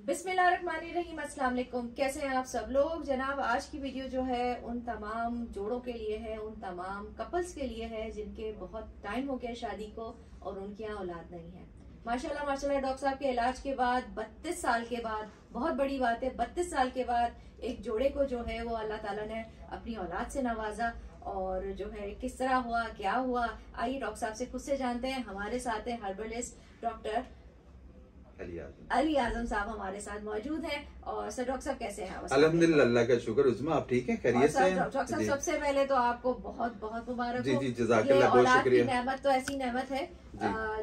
बिस्मिल्लाहिर्रहमानिर्रहीम, अस्सलाम वालेकुम। कैसे हैं आप सब लोग। जनाब, आज की वीडियो जो है उन तमाम जोड़ों के लिए है, उन तमाम कपल्स के लिए है जिनके बहुत टाइम हो गया शादी को और उनके यहाँ औलाद नहीं है। माशाल्लाह माशाल्लाह, डॉक्टर साहब के इलाज के बाद 32 साल के बाद, बहुत बड़ी बात है, 32 साल के बाद एक जोड़े को जो है वो अल्लाह ताला ने अपनी औलाद से नवाजा। और जो है किस तरह हुआ, क्या हुआ, आइए डॉक्टर साहब से खुद से जानते हैं। हमारे साथ है हर्बलिस्ट डॉक्टर अली आजम साहब हमारे साथ मौजूद हैं। और सर डॉक्टर साहब कैसे हैं? अल्हम्दुलिल्लाह, अल्लाह का शुक्र। उस्मा आप ठीक हैं, खैरियत से हैं? डॉक्टर साहब सबसे पहले तो आपको बहुत बहुत मुबारक हो। जी जज़ाकल्लाह, बहुत शुक्रिया। नेमत तो ऐसी नेमत है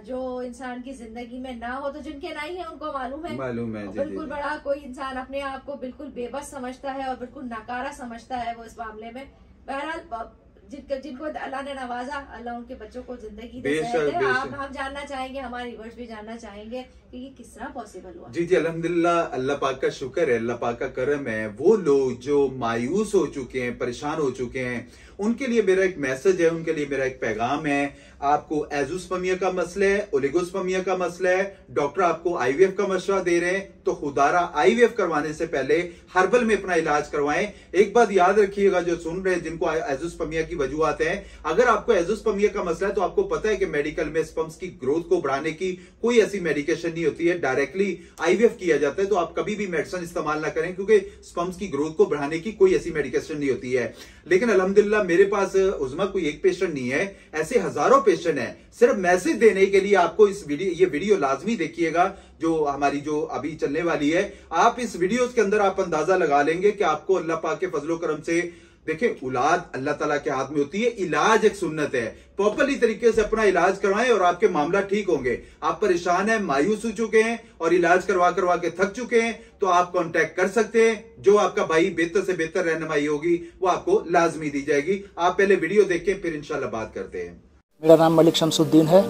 जो इंसान की जिंदगी में ना हो, तो जिनके नहीं है उनको मालूम है बिल्कुल। बड़ा कोई इंसान अपने आप को बिल्कुल बेबस समझता है और बिल्कुल नाकारा समझता है वो इस मामले में। बहरहाल जिनको अल्लाह ने नवाजा, अल्लाह उनके बच्चों को जिंदगी दे। हम जानना चाहेंगे, हमारे व्यूअर्स भी जानना चाहेंगे कि ये किस तरह पॉसिबल हुआ। जी अल्हम्दुलिल्लाह, अल्लाह पाक का शुक्र है, अल्लाह पाक का करम है। वो लोग जो मायूस हो चुके हैं, परेशान हो चुके हैं, उनके लिए मेरा एक मैसेज है, उनके लिए मेरा एक पैगाम है। आपको एज़ोस्पर्मिया का मसला है, ओलिगोस्पर्मिया का मसला है, डॉक्टर आपको आईवीएफ का मशवरा दे रहे हैं, तो खुदारा आईवीएफ करवाने से पहले हर्बल में अपना इलाज करवाएं। एक बात याद रखिएगा, जो सुन रहे हैं जिनको एज़ोस्पर्मिया की वजूहात हैं, अगर आपको एज़ोस्पर्मिया का मसला है तो आपको पता है कि मेडिकल में स्पर्म्स की ग्रोथ को बढ़ाने की कोई ऐसी मेडिकेशन नहीं होती है, डायरेक्टली आईवीएफ किया जाता है। तो आप कभी भी मेडिसिन इस्तेमाल ना करें, क्योंकि स्पर्म्स की ग्रोथ को बढ़ाने की कोई ऐसी मेडिकेशन नहीं होती है। लेकिन अल्हम्दुलिल्लाह मेरे पास उस्मा कोई एक पेशेंट नहीं है, ऐसे हजारों पेशेंट है। सिर्फ मैसेज देने के लिए आपको ये वीडियो लाजमी देखिएगा, जो हमारी जो अभी चलने वाली है। आप इस वीडियो के अंदर आप अंदाजा लगा लेंगे कि आपको अल्लाह पाक के फजलो करम से, देखिए औलाद अल्लाह ताला के हाथ में होती है, इलाज एक सुन्नत है। प्रॉपरली तरीके से अपना इलाज करवाएं और आपके मामला ठीक होंगे। आप परेशान हैं, मायूस हो चुके हैं और इलाज करवा के थक चुके हैं, तो आप कांटेक्ट कर सकते हैं। जो आपका भाई बेहतर से बेहतर रहनुमाई होगी वो आपको लाजमी दी जाएगी। आप पहले वीडियो देखें, फिर इंशाल्लाह बात करते हैं। मेरा नाम मलिक शमसुद्दीन है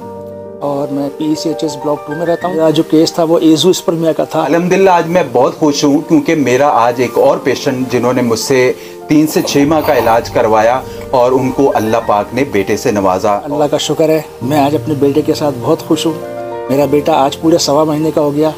और मैं PECHS ब्लॉक 2 में रहता हूँ। मेरा जो केस था वो एज़ोस्पर्मिया का था। अल्हम्दुलिल्लाह आज मैं बहुत खुश हूँ, क्योंकि मेरा आज एक और पेशेंट जिन्होंने मुझसे 3 से 6 माह का इलाज करवाया और उनको अल्लाह पाक ने बेटे से नवाजा। अल्लाह का शुक्र है, मैं आज अपने बेटे के साथ बहुत खुश हूँ। मेरा बेटा आज पूरे 1.25 महीने का हो गया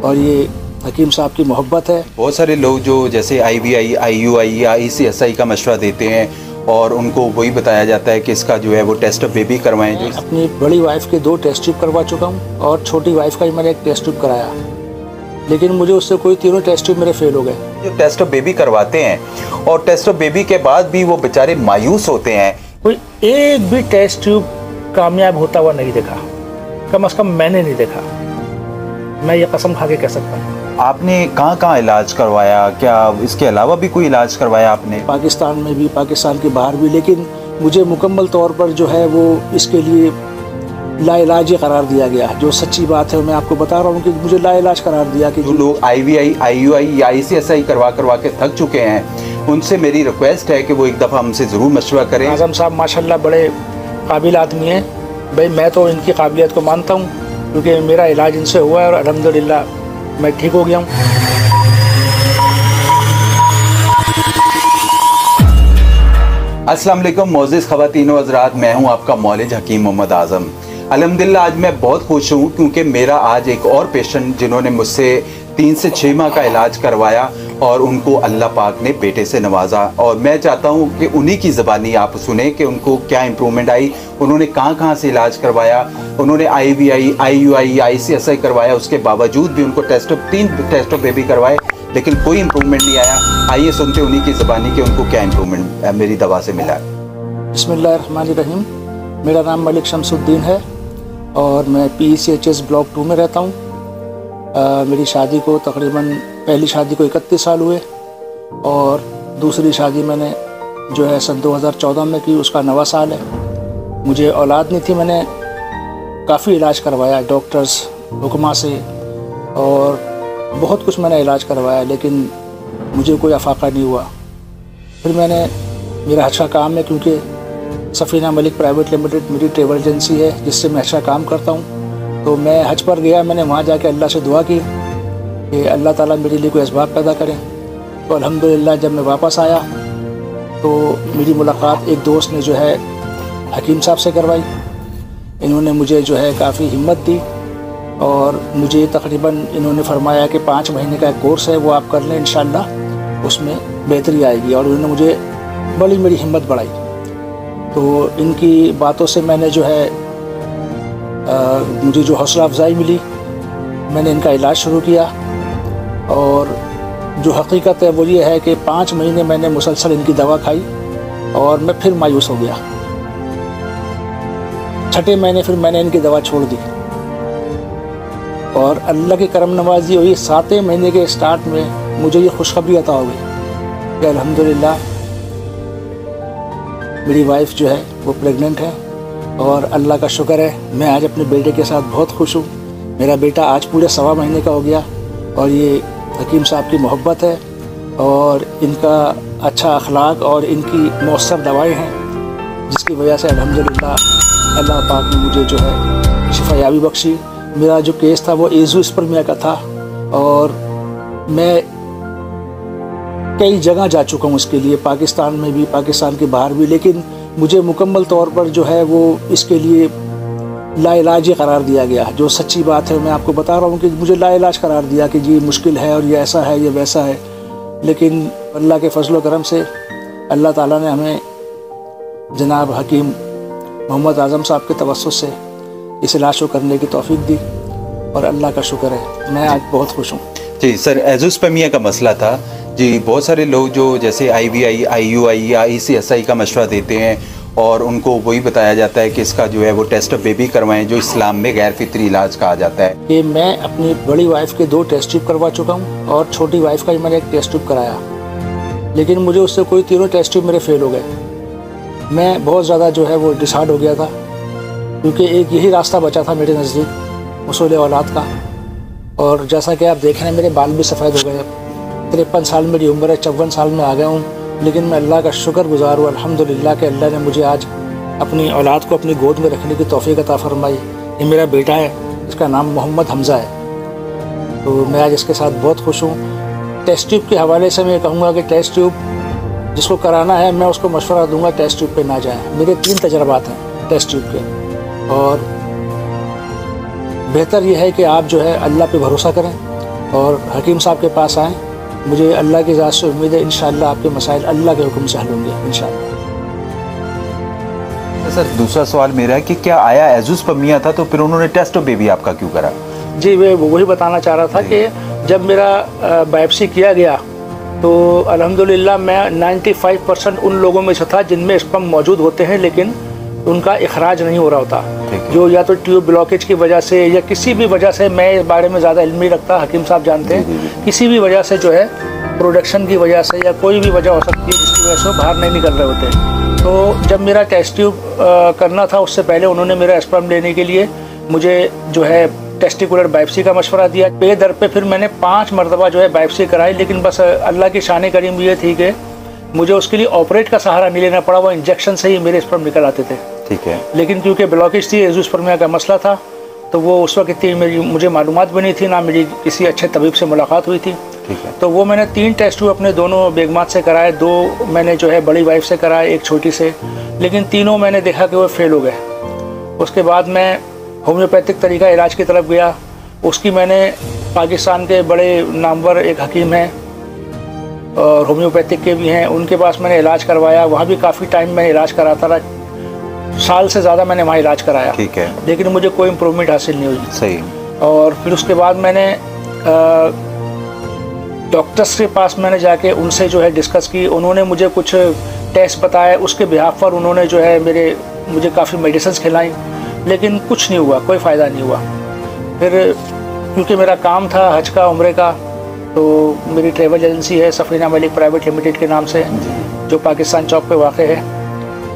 और ये हकीम साहब की मोहब्बत है। बहुत सारे लोग जो जैसे IVI, IUI या ECSI का मशवरा देते हैं और उनको वही बताया जाता है कि इसका जो है वो टेस्ट ऑफ बेबी करवाएं। जो अपनी बड़ी वाइफ के 2 टेस्ट ट्यूब करवा चुका हूँ और छोटी वाइफ का ही मैंने एक टेस्ट ट्यूब कराया, लेकिन मुझे उससे कोई तीनों टेस्ट ट्यूब मेरे फेल हो गए। जो टेस्ट ऑफ बेबी करवाते हैं और टेस्ट ऑफ बेबी के बाद भी वो बेचारे मायूस होते हैं, कोई एक भी टेस्ट ट्यूब कामयाब होता हुआ नहीं देखा, कम से कम मैंने नहीं देखा। मैं ये कसम खा के कह सकता हूँ। आपने कहाँ इलाज करवाया? क्या इसके अलावा भी कोई इलाज करवाया आपने? पाकिस्तान में भी, पाकिस्तान के बाहर भी, लेकिन मुझे मुकम्मल तौर पर जो है वो इसके लिए लाइलाज करार दिया गया। जो सच्ची बात है मैं आपको बता रहा हूँ कि मुझे लाइलाज करार दिया। कि जो लोग IVI, IUI या ECSI करवा के थक चुके हैं, उनसे मेरी रिक्वेस्ट है कि वो एक दफ़ा हमसे ज़रूर मशवरा करें। आज़म साहब माशाल्लाह बड़े काबिल आदमी हैं भाई, मैं तो इनकी काबिलियत को मानता हूँ, क्योंकि मेरा इलाज इनसे हुआ है और अल्हम्दुलिल्लाह मैं ठीक हो गया हूँ। अस्सलाम वालेकुम मोअज़्ज़िज़ ख़वातीन व हज़रात, मैं हूँ आपका मौलिज हकीम मोहम्मद आज़म। अल्हम्दुलिल्लाह आज मैं बहुत खुश हूँ, क्योंकि मेरा आज एक और पेशेंट जिन्होंने मुझसे 3 से 6 माह का इलाज करवाया और उनको अल्लाह पाक ने बेटे से नवाजा। और मैं चाहता हूँ कि उन्हीं की ज़बानी आप सुने कि उनको क्या इम्प्रूवमेंट आई, उन्होंने कहाँ से इलाज करवाया। उन्होंने IVI, IUI या ICSI करवाया, उसके बावजूद भी उनको 3 टेस्ट ऑफ बेबी करवाए, लेकिन कोई इम्प्रूवमेंट नहीं आया। आइए सुनते उन्हीं की ज़बानी कि उनको क्या इम्प्रूवमेंट मेरी दवा से मिला। बिस्मिल्लाहिर्रहमानिर्रहीम, मेरा नाम मलिक शमसुद्दीन है और मैं PECHS ब्लॉक 2 में रहता हूँ। मेरी शादी को तकरीबन पहली शादी को 31 साल हुए और दूसरी शादी मैंने जो है सन 2014 में की, उसका 9वां साल है। मुझे औलाद नहीं थी, मैंने काफ़ी इलाज करवाया डॉक्टर्स हुक्मा से और बहुत कुछ मैंने इलाज करवाया, लेकिन मुझे कोई अफाका नहीं हुआ। फिर मेरा हज का काम है, क्योंकि सफ़ीना मलिक प्राइवेट लिमिटेड मेरी ट्रेवल एजेंसी है जिससे मैं हज का काम करता हूँ। तो मैं हज पर गया, मैंने वहाँ जाके अल्लाह से दुआ की कि अल्लाह ताला मेरे लिए कोई असबाब पैदा करें। तो अल्हम्दुलिल्लाह जब मैं वापस आया तो मेरी मुलाकात एक दोस्त ने जो है हकीम साहब से करवाई। इन्होंने मुझे जो है काफ़ी हिम्मत दी और मुझे तकरीबन इन्होंने फरमाया कि 5 महीने का एक कोर्स है, वो आप कर लें, इंशाल्लाह उसमें बेहतरी आएगी। और उन्होंने मुझे बड़ी मेरी हिम्मत बढ़ाई। तो इनकी बातों से मैंने जो है मुझे जो हौसला अफजाई मिली, मैंने इनका इलाज शुरू किया। और जो हकीकत है वो ये है कि 5 महीने मैंने मुसलसल इनकी दवा खाई और मैं फिर मायूस हो गया। 6ठे महीने फिर मैंने इनकी दवा छोड़ दी और अल्लाह की करम नवाजी हुई। 7वें महीने के स्टार्ट में मुझे ये खुशखबरी अता हो गई कि अल्हम्दुलिल्लाह मेरी वाइफ जो है वो प्रेग्नेंट है। और अल्लाह का शुक्र है, मैं आज अपने बेटे के साथ बहुत खुश हूँ। मेरा बेटा आज पूरे 1.25 महीने का हो गया और ये हकीम साहब की मोहब्बत है और इनका अच्छा अखलाक और इनकी मौसर दवाएं हैं, जिसकी वजह से अल्हम्दुलिल्लाह अल्लाह पाक ने मुझे जो है शिफायाबी बख्शी। मेरा जो केस था वो एज़ोस्पर्मिया का था और मैं कई जगह जा चुका हूँ उसके लिए, पाकिस्तान में भी, पाकिस्तान के बाहर भी, लेकिन मुझे मुकम्मल तौर पर जो है वो इसके लिए लाइलाज करार दिया गया। जो सच्ची बात है मैं आपको बता रहा हूँ कि मुझे लाइलाज करार दिया कि जी मुश्किल है और ये ऐसा है, ये वैसा है। लेकिन अल्लाह के फजल करम से अल्लाह ताला ने हमें जनाब हकीम मोहम्मद आज़म साहब के तवस्सुत से इस इलाज को करने की तौफीक दी और अल्लाह का शुक्र है, मैं आज बहुत खुश हूँ। जी सर, एज़ोस्पर्मिया का मसला था जी। बहुत सारे लोग जो जैसे IVI, IUI या ICSI का मशवरा देते हैं और उनको वही बताया जाता है कि इसका जो है वो टेस्ट ऑफ बेबी करवाएं, जो इस्लाम में गैर फितरी इलाज कहा जाता है। कि मैं अपनी बड़ी वाइफ के 2 टेस्ट ट्यूब करवा चुका हूँ और छोटी वाइफ का ही मैंने एक टेस्ट ट्यूब कराया, लेकिन मुझे उससे कोई 3 टेस्ट ट्यूब मेरे फेल हो गए। मैं बहुत ज़्यादा जो है वो डिसहार्ड हो गया था, क्योंकि एक यही रास्ता बचा था मेरे नज़दीक उसूल औलाद का। और जैसा कि आप देख रहे हैं मेरे बाल भी सफ़ेद हो गए। 53 साल मेरी उम्र है, 54 साल में आ गया हूँ, लेकिन मैं अल्लाह का शुक्रगुज़ार हूँ अल्हम्दुलिल्लाह कि अल्लाह ने मुझे आज अपनी औलाद को अपनी गोद में रखने की तौफीक अता फरमाई। ये मेरा बेटा है, इसका नाम मोहम्मद हमज़ा है। तो मैं आज इसके साथ बहुत खुश हूँ। टेस्ट ट्यूब के हवाले से मैं कहूँगा कि टेस्ट ट्यूब जिसको कराना है मैं उसको मशवरा दूँगा टेस्ट ट्यूब पे ना जाए। मेरे 3 तजर्बात हैं टेस्ट ट्यूब के, और बेहतर यह है कि आप जो है अल्लाह पे भरोसा करें और हकीम साहब के पास आएँ। मुझे अल्लाह की ज़ात से उम्मीद है इंशाअल्लाह आपके मसाइल अल्लाह के हुक्म से हल होंगे इंशाअल्लाह। सर दूसरा सवाल मेरा है कि क्या आया एज़ोस्पर्मिया था तो फिर उन्होंने टेस्ट ऑफ बेबी आपका क्यों करा? जी मैं वही बताना चाह रहा था कि जब मेरा बायोप्सी किया गया तो अल्हम्दुलिल्लाह मैं 95% उन लोगों में से था जिनमें स्पर्म मौजूद होते हैं, लेकिन उनका इखराज नहीं हो रहा होता, जो या तो ट्यूब ब्लॉकेज की वजह से या किसी भी वजह से, मैं इस बारे में ज़्यादा इल्म नहीं रखता, हकीम साहब जानते हैं, किसी भी वजह से जो है प्रोडक्शन की वजह से या कोई भी वजह हो सकती है जिसकी वजह से वो बाहर नहीं निकल रहे होते। तो जब मेरा टेस्ट ट्यूब करना था उससे पहले उन्होंने मेरा स्पर्म लेने के लिए मुझे जो है टेस्टिकुलर बायोप्सी का मशवरा दिया। पे दर पे फिर मैंने 5 मरतबा जो है बायोप्सी कराई, लेकिन बस अल्लाह की शान करीम ये थी कि मुझे उसके लिए ऑपरेट का सहारा नहीं लेना पड़ा, वो इंजेक्शन से ही मेरे स्पर्म निकल आते थे। ठीक है। लेकिन क्योंकि ब्लॉकेज थी, एज़ोस्पर्मिया का मसला था, तो वो उस वक्त इतनी मुझे मालूमात भी नहीं थी, ना मेरी किसी अच्छे तबीब से मुलाकात हुई थी। ठीक है। तो वो मैंने 3 टेस्ट अपने दोनों बेगमात से कराए, 2 मैंने जो है बड़ी वाइफ से कराए, 1 छोटी से, लेकिन तीनों मैंने देखा कि वो फेल हो गए। उसके बाद मैं होम्योपैथिक तरीका इलाज की तरफ गया। उसकी मैंने पाकिस्तान के बड़े नामवर एक हकीम हैं और होम्योपैथिक के भी हैं, उनके पास मैंने इलाज करवाया। वहाँ भी काफ़ी टाइम मैं इलाज कराता रहा, साल से ज़्यादा मैंने वहाँ इलाज कराया। ठीक है। लेकिन मुझे कोई इम्प्रूवमेंट हासिल नहीं हुई। सही। और फिर उसके बाद मैंने डॉक्टर्स के पास मैंने जाके उनसे जो है डिस्कस की। उन्होंने मुझे कुछ टेस्ट बताए, उसके बिहाफ पर उन्होंने जो है मुझे काफ़ी मेडिसिन खिलाई, लेकिन कुछ नहीं हुआ, कोई फ़ायदा नहीं हुआ। फिर क्योंकि मेरा काम था हज का, उम्रे का, तो मेरी ट्रैवल एजेंसी है सफ़ीना मलिक प्राइवेट लिमिटेड के नाम से, जो पाकिस्तान चौक पे वाक़ है।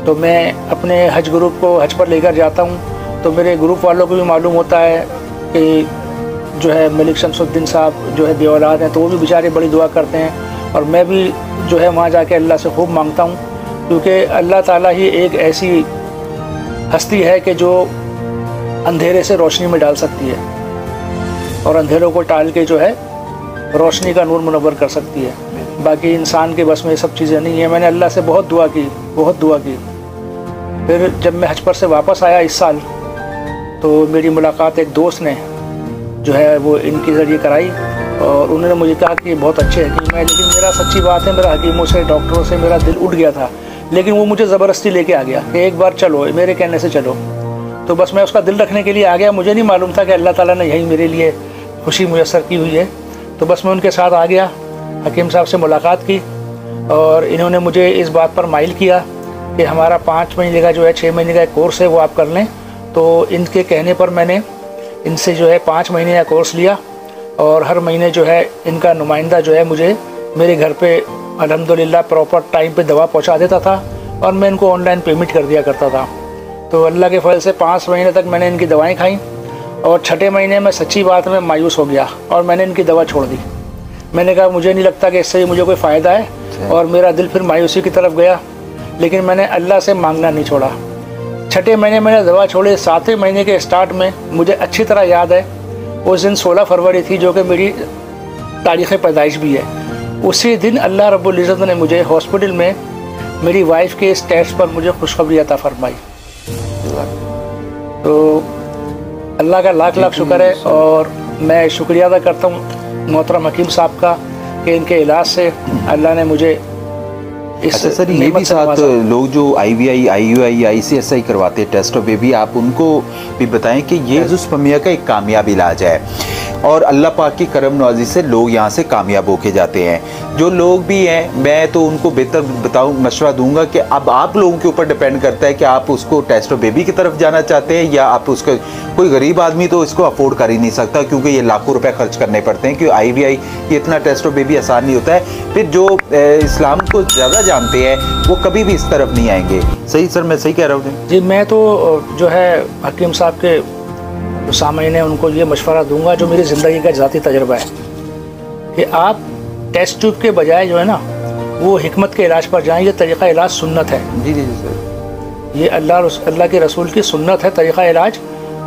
तो मैं अपने हज ग्रुप को हज पर लेकर जाता हूँ, तो मेरे ग्रुप वालों को भी मालूम होता है कि जो है मलिक शमसुद्दीन साहब जो है बेऔलाद हैं, तो वो भी बेचारे बड़ी दुआ करते हैं। और मैं भी जो है वहाँ जाके अल्लाह से खूब मांगता हूँ, क्योंकि अल्लाह ताला ही एक ऐसी हस्ती है कि जो अंधेरे से रोशनी में डाल सकती है और अंधेरों को टाल के जो है रोशनी का नूर मुनव्वर कर सकती है। बाकी इंसान के बस में ये सब चीज़ें नहीं है। मैंने अल्लाह से बहुत दुआ की, बहुत दुआ की। फिर जब मैं हज पर से वापस आया इस साल, तो मेरी मुलाकात एक दोस्त ने जो है वो इनके ज़रिए कराई और उन्होंने मुझे कहा कि बहुत अच्छे हकीम है, लेकिन मेरा सच्ची बात है मेरा हकीमों से डॉक्टरों से मेरा दिल उठ गया था, लेकिन वो मुझे ज़बरदस्ती लेके आ गया कि एक बार चलो, मेरे कहने से चलो। तो बस मैं उसका दिल रखने के लिए आ गया। मुझे नहीं मालूम था कि अल्लाह ताला ने यही मेरे लिए खुशी मुयस्सर की हुई है। तो बस मैं उनके साथ आ गया, हकीम साहब से मुलाकात की और इन्होंने मुझे इस बात पर माइल किया कि हमारा 5 महीने का जो है 6 महीने का एक कोर्स है वो आप कर लें। तो इनके कहने पर मैंने इनसे जो है 5 महीने का कोर्स लिया और हर महीने जो है इनका नुमाइंदा जो है मुझे मेरे घर पे अल्हम्दुलिल्लाह प्रॉपर टाइम पे दवा पहुंचा देता था और मैं इनको ऑनलाइन पेमेंट कर दिया करता था। तो अल्लाह के फजल से 5 महीने तक मैंने इनकी दवाएं खाई और 6ठे महीने में सच्ची बात में मायूस हो गया और मैंने इनकी दवा छोड़ दी। मैंने कहा मुझे नहीं लगता कि इससे मुझे कोई फ़ायदा है और मेरा दिल फिर मायूसी की तरफ गया, लेकिन मैंने अल्लाह से मांगना नहीं छोड़ा। 6ठे महीने मैंने दवा छोड़ी। 7वें महीने के स्टार्ट में मुझे अच्छी तरह याद है उस दिन 16 फरवरी थी जो कि मेरी तारीख़ पैदाइश भी है। उसी दिन अल्लाह रब्बुल इज़्ज़त ने मुझे हॉस्पिटल में मेरी वाइफ के इस टेस्ट पर मुझे खुशखबरी अता फरमाई। तो अल्लाह का लाख लाख शुक्र है और मैं शुक्रिया अदा करता हूँ मोहतरम हकीम साहब का कि इनके इलाज से अल्लाह ने मुझे इस अच्छा सर, ये भी साथ लोग जो IVI, IUI, ICSI करवाते हैं टेस्ट ऑफ बेबी, आप उनको भी बताएं कि ये एज़ोस्पर्मिया का एक कामयाब इलाज है और अल्लाह पाक की करम नवाजी से लोग यहाँ से कामयाब होके जाते हैं। जो लोग भी हैं मैं तो उनको बेहतर मशवरा दूंगा कि अब आप लोगों के ऊपर डिपेंड करता है कि आप उसको टेस्ट ऑफ बेबी की तरफ जाना चाहते हैं या आप उसका, कोई गरीब आदमी तो इसको अफोर्ड कर ही नहीं सकता क्योंकि ये लाखों रुपए खर्च करने पड़ते हैं, क्योंकि IVI ये इतना टेस्ट ऑफ बेबी आसान नहीं होता है। फिर जो इस्लाम को ज़्यादा जानते हैं वो कभी भी इस तरफ नहीं आएंगे। सही सर, मैं सही कह रहा हूँ जी? मैं तो जो है हकीम साहब के सामने उनको ये मशवरा दूंगा जो मेरी ज़िंदगी का ज़ाती तजर्बा है कि आप टेस्ट ट्यूब के बजाय जो है ना वो हिकमत के इलाज पर जाएं। ये तरीक़ा इलाज सुन्नत है। जी जी सर, ये अल्लाह के रसूल की सुन्नत है तरीक़ा इलाज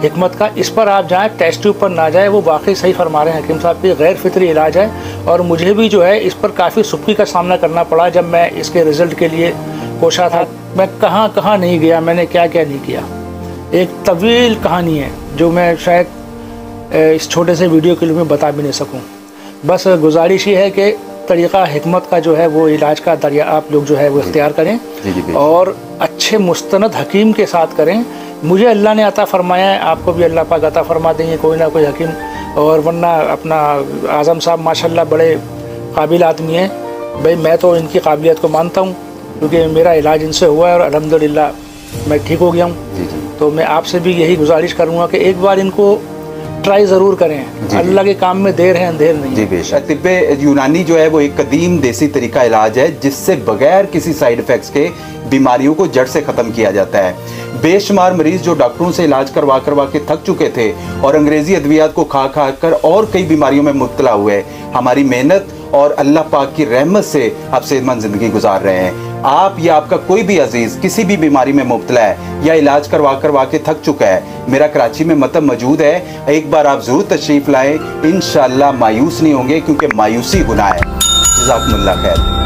हिकमत का। इस पर आप जाएं, टेस्ट ट्यूब पर ना जाए। वो वाकई सही फरमा रहे हैं हकीम साहब की, गैर फितरी इलाज है और मुझे भी जो है इस पर काफ़ी सुख्ती का सामना करना पड़ा जब मैं इसके रिज़ल्ट के लिए कोशा था। मैं कहाँ कहाँ नहीं गया, मैंने क्या क्या नहीं किया, एक तवील कहानी है जो मैं शायद इस छोटे से वीडियो के लिए मैं बता भी नहीं सकूं। बस गुजारिश ये है कि तरीक़ा हिकमत का जो है वो इलाज का दरिया आप लोग जो है वो इख्तियार करें और अच्छे मुस्तनद हकीम के साथ करें। मुझे अल्लाह ने अता फरमाया है, आपको भी अल्लाह पाक अता फरमा देंगे कोई ना कोई हकीम। और वरना अपना आज़म साहब माशाल्लाह बड़े काबिल आदमी हैं भाई, मैं तो इनकी काबिलियत को मानता हूँ क्योंकि मेरा इलाज इनसे हुआ है और अल्हम्दुलिल्लाह मैं ठीक हो गया हूँ। तो मैं आपसे भी यही गुजारिश करूँगा कि एक बार इनको ट्राई ज़रूर करें। अल्लाह के काम में देर है अंधेर नहीं। जी बेशक। तिब्बे यूनानी जो है वो एक कदीम देसी तरीका इलाज है जिससे बगैर किसी साइड इफ़ेक्ट्स के बीमारियों को जड़ से ख़त्म किया जाता है। बेशुमार मरीज जो डॉक्टरों से इलाज करवा के थक चुके थे और अंग्रेज़ी अद्वियात को खा कर और कई बीमारियों में मुब्तला हुए, हमारी मेहनत और अल्लाह पाक की रहमत से आप सेहतमंद ज़िंदगी गुजार रहे हैं। आप या आपका कोई भी अजीज़ किसी भी बीमारी में मुब्तला है या इलाज करवा के थक चुका है, मेरा कराची में मतब मौजूद है। एक बार आप ज़रूर तशरीफ़ लाएँ, इंशाअल्लाह मायूस नहीं होंगे क्योंकि मायूसी गुनाह है। जज़ाकुमुल्लाह खैर।